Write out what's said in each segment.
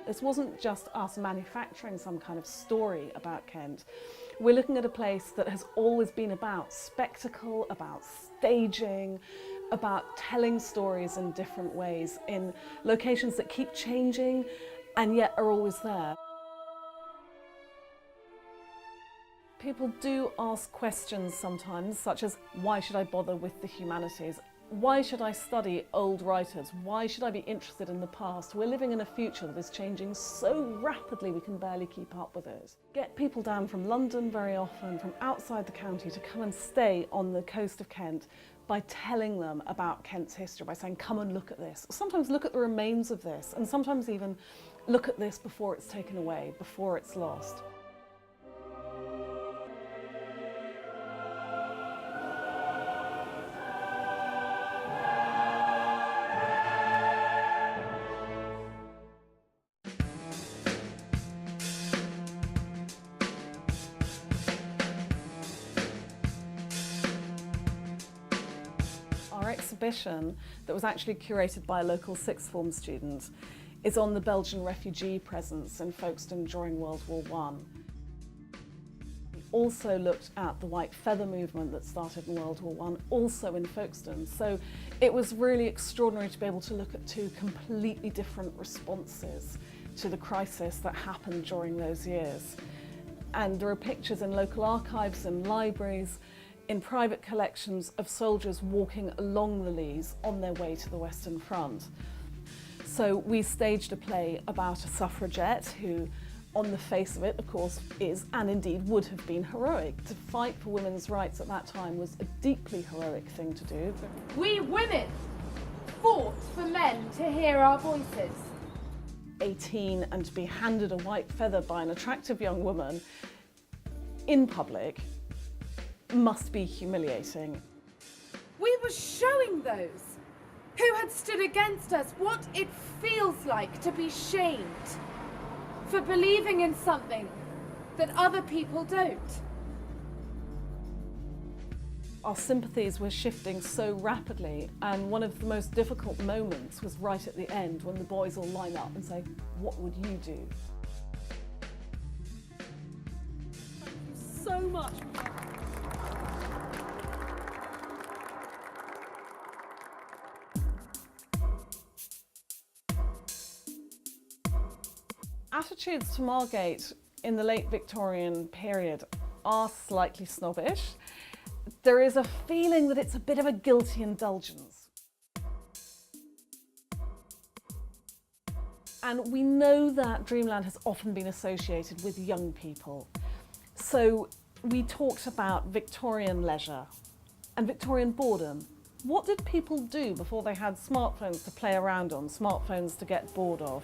This wasn't just us manufacturing some kind of story about Kent. We're looking at a place that has always been about spectacle, about staging, about telling stories in different ways, in locations that keep changing and yet are always there. People do ask questions sometimes, such as, why should I bother with the humanities? Why should I study old writers? Why should I be interested in the past? We're living in a future that is changing so rapidly we can barely keep up with it. Get people down from London very often, from outside the county, to come and stay on the coast of Kent by telling them about Kent's history, by saying, come and look at this. Sometimes look at the remains of this, and sometimes even look at this before it's taken away, before it's lost. Our exhibition, that was actually curated by a local sixth form student, is on the Belgian refugee presence in Folkestone during World War I. We also looked at the white feather movement that started in World War I, also in Folkestone. So it was really extraordinary to be able to look at two completely different responses to the crisis that happened during those years. And there are pictures in local archives and libraries, in private collections, of soldiers walking along the Leas on their way to the Western Front. So we staged a play about a suffragette who, on the face of it, of course, is, and indeed would have been, heroic. To fight for women's rights at that time was a deeply heroic thing to do. We women fought for men to hear our voices. 18 and to be handed a white feather by an attractive young woman in public must be humiliating. We were showing those who had stood against us what it feels like to be shamed for believing in something that other people don't. Our sympathies were shifting so rapidly, and one of the most difficult moments was right at the end when the boys all line up and say, what would you do? Thank you so much. Attitudes to Margate in the late Victorian period are slightly snobbish. There is a feeling that it's a bit of a guilty indulgence. And we know that Dreamland has often been associated with young people. So we talked about Victorian leisure and Victorian boredom. What did people do before they had smartphones to play around on, smartphones to get bored of?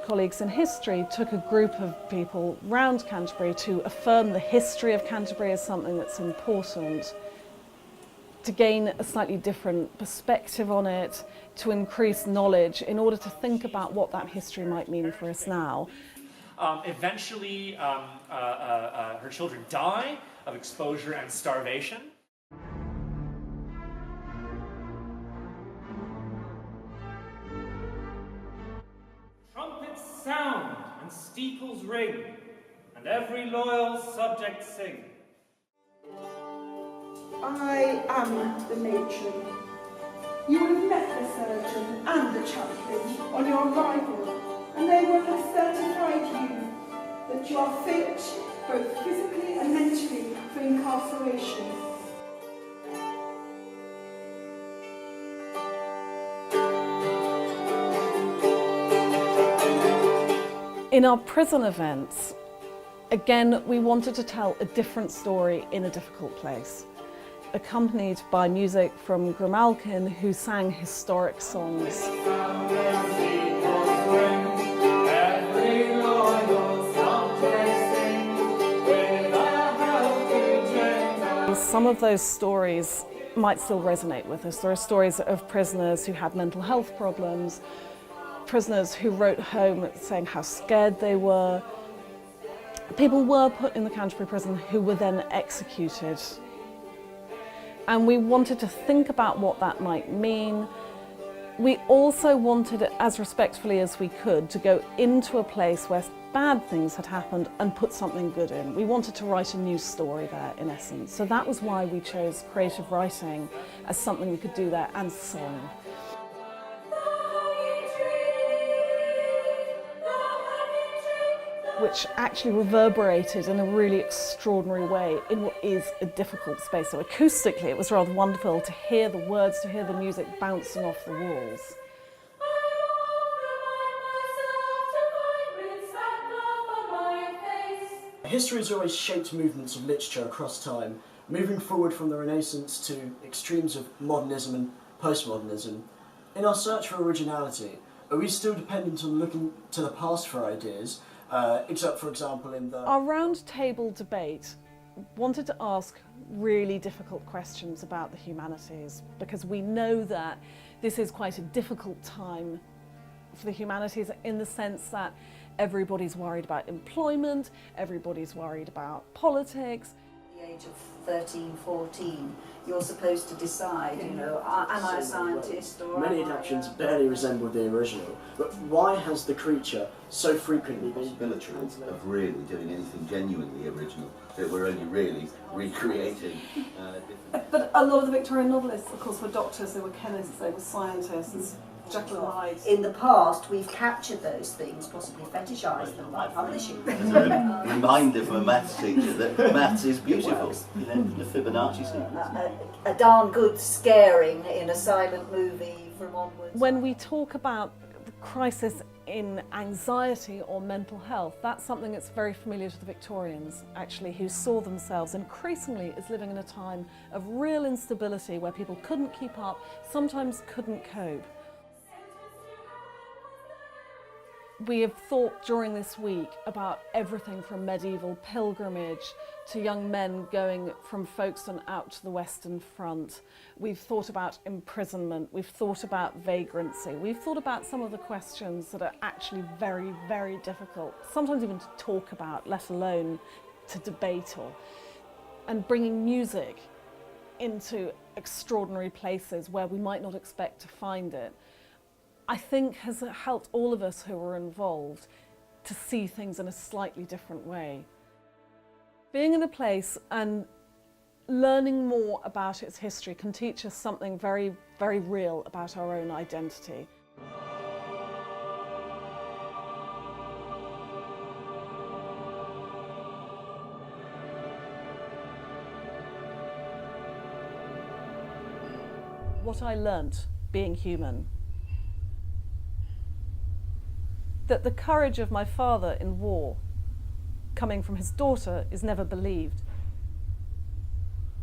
Colleagues in history took a group of people round Canterbury to affirm the history of Canterbury as something that's important, to gain a slightly different perspective on it, to increase knowledge in order to think about what that history might mean for us now. Eventually, her children die of exposure and starvation. Sound and steeples ring, and every loyal subject sing. I am the matron. You will have met the surgeon and the chaplain on your arrival, and they will have certified you that you are fit, both physically and mentally, for incarceration. In our prison events, again, we wanted to tell a different story in a difficult place, accompanied by music from Grimalkin, who sang historic songs. Some of those stories might still resonate with us. There are stories of prisoners who had mental health problems, prisoners who wrote home saying how scared they were. People were put in the Canterbury prison who were then executed And we wanted to think about what that might mean. We also wanted, as respectfully as we could, to go into a place where bad things had happened and put something good in. We wanted to write a new story there, in essence. So that was why we chose creative writing as something we could do there, and song. Which actually reverberated in a really extraordinary way in what is a difficult space. So acoustically it was rather wonderful to hear the words, to hear the music bouncing off the walls. History has always shaped movements of literature across time, moving forward from the Renaissance to extremes of modernism and postmodernism. In our search for originality, are we still dependent on looking to the past for ideas? Except, for example, in the... Our round table debate wanted to ask really difficult questions about the humanities, because we know that this is quite a difficult time for the humanities in the sense that everybody's worried about employment, everybody's worried about politics. At the age of 13, 14, you're supposed to decide, you know, am I a scientist or many adaptations barely resemble the original, but why has the creature so frequently been possibility of really doing anything genuinely original, that we're only really recreating different... But a lot of the Victorian novelists, of course, were doctors, they were chemists, they were scientists. Jekyll and Hyde. In the past, we've captured those things, possibly fetishised them by publishing them. As a reminder from a maths teacher that maths is beautiful. You know, the Fibonacci sequence. A darn good scaring in a silent movie from onwards. When we talk about the crisis in anxiety or mental health, that's something that's very familiar to the Victorians, actually, who saw themselves increasingly as living in a time of real instability where people couldn't keep up, sometimes couldn't cope. We have thought during this week about everything from medieval pilgrimage to young men going from Folkestone out to the Western Front. We've thought about imprisonment, we've thought about vagrancy, we've thought about some of the questions that are actually very, very difficult, sometimes even to talk about, let alone to debate or. And bringing music into extraordinary places where we might not expect to find it, I think has helped all of us who were involved to see things in a slightly different way. Being in a place and learning more about its history can teach us something very, very real about our own identity. What I learnt being human. That the courage of my father in war, coming from his daughter, is never believed.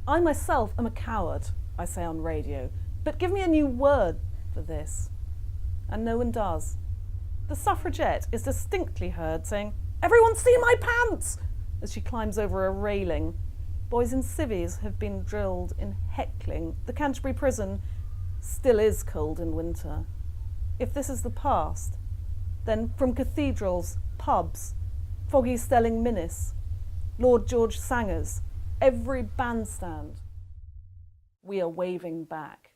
I myself am a coward, I say on radio, but give me a new word for this. And no one does. The suffragette is distinctly heard saying, "Everyone see my pants!" as she climbs over a railing. Boys in civvies have been drilled in heckling. The Canterbury prison still is cold in winter. If this is the past, then from cathedrals, pubs, foggy Stelling Minnis, Lord George Sangers, every bandstand, we are waving back.